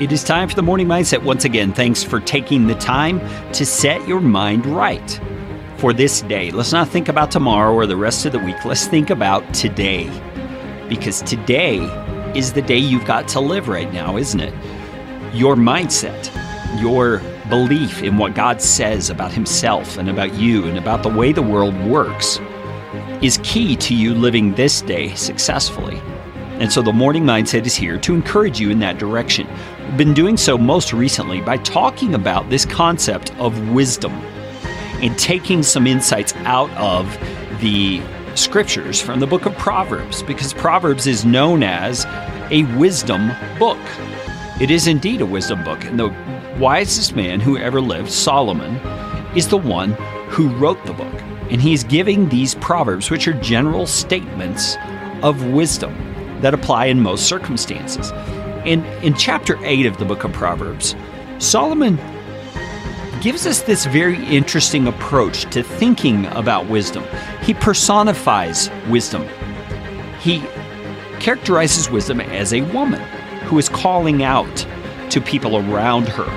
It is time for the Morning Mindset. Once again, thanks for taking the time to set your mind right for this day. Let's not think about tomorrow or the rest of the week. Let's think about today, because today is the day you've got to live right now, isn't it? Your mindset, your belief in what God says about Himself and about you and about the way the world works is key to you living this day successfully. And so the Morning Mindset is here to encourage you in that direction. We've been doing so most recently by talking about this concept of wisdom and taking some insights out of the scriptures from the book of Proverbs, because Proverbs is known as a wisdom book. It is indeed a wisdom book. And the wisest man who ever lived, Solomon, is the one who wrote the book. And he's giving these Proverbs, which are general statements of wisdom that apply in most circumstances. And in chapter 8 of the book of Proverbs, Solomon gives us this very interesting approach to thinking about wisdom. He personifies wisdom. He characterizes wisdom as a woman who is calling out to people around her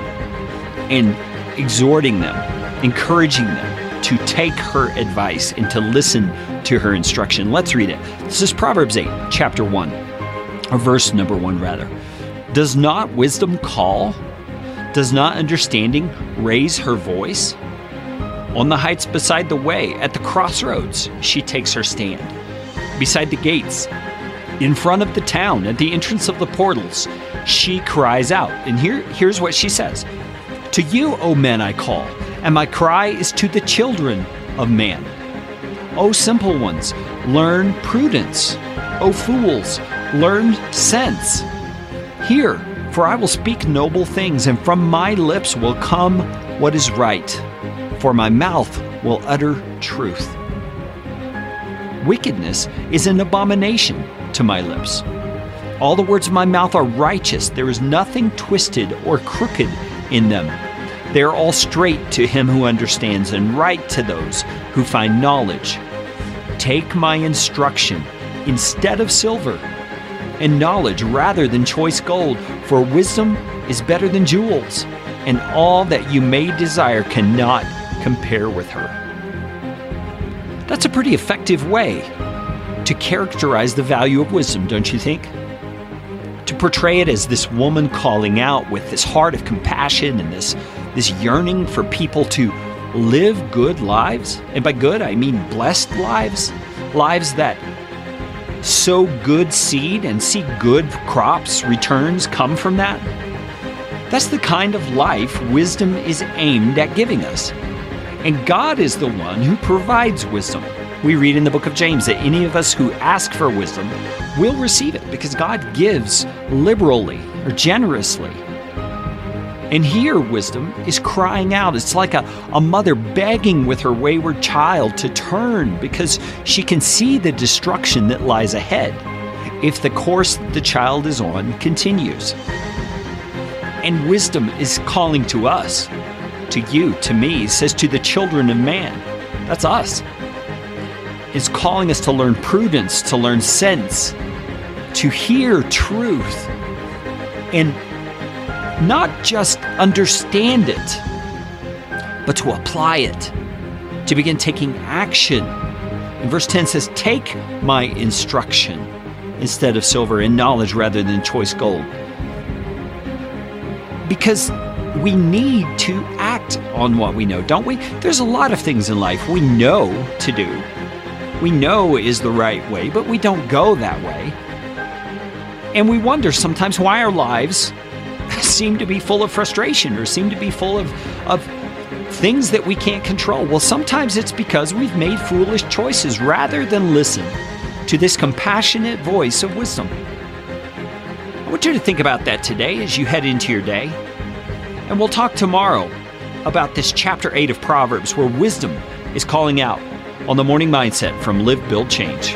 and exhorting them, encouraging them to take her advice and to listen to her instruction. Let's read it. This is Proverbs 8, chapter 1, or verse number 1 rather. Does not wisdom call? Does not understanding raise her voice? On the heights beside the way, at the crossroads, she takes her stand. Beside the gates, in front of the town, at the entrance of the portals, she cries out. And here's what she says. To you, O men, I call, and my cry is to the children of man. O simple ones, learn prudence. O fools, learn sense. Hear, for I will speak noble things, and from my lips will come what is right, for my mouth will utter truth. Wickedness is an abomination to my lips. All the words of my mouth are righteous. There is nothing twisted or crooked in them. They are all straight to him who understands, and right to those who find knowledge. Take my instruction instead of silver, and knowledge rather than choice gold, for wisdom is better than jewels, and all that you may desire cannot compare with her. That's a pretty effective way to characterize the value of wisdom, don't you think? To portray it as this woman calling out with this heart of compassion and this yearning for people to live good lives. And by good, I mean blessed lives. Lives that sow good seed and see good crops, returns come from that. That's the kind of life wisdom is aimed at giving us. And God is the one who provides wisdom. We read in the book of James that any of us who ask for wisdom will receive it, because God gives liberally or generously. And here wisdom is crying out. It's like a mother begging with her wayward child to turn, because she can see the destruction that lies ahead if the course the child is on continues. And wisdom is calling to us, to you, to me, says to the children of man. That's us. It's calling us to learn prudence, to learn sense, to hear truth, and not just understand it, but to apply it, to begin taking action. And verse 10 says, take my instruction instead of silver, and knowledge rather than choice gold. Because we need to act on what we know, don't we? There's a lot of things in life we know to do. We know is the right way, but we don't go that way. And we wonder sometimes why our lives seem to be full of frustration, or seem to be full of things that we can't control. Well, sometimes it's because we've made foolish choices rather than listen to this compassionate voice of wisdom. I want you to think about that today as you head into your day. And we'll talk tomorrow about this chapter 8 of Proverbs, where wisdom is calling out on the Morning Mindset from Live, Build, Change.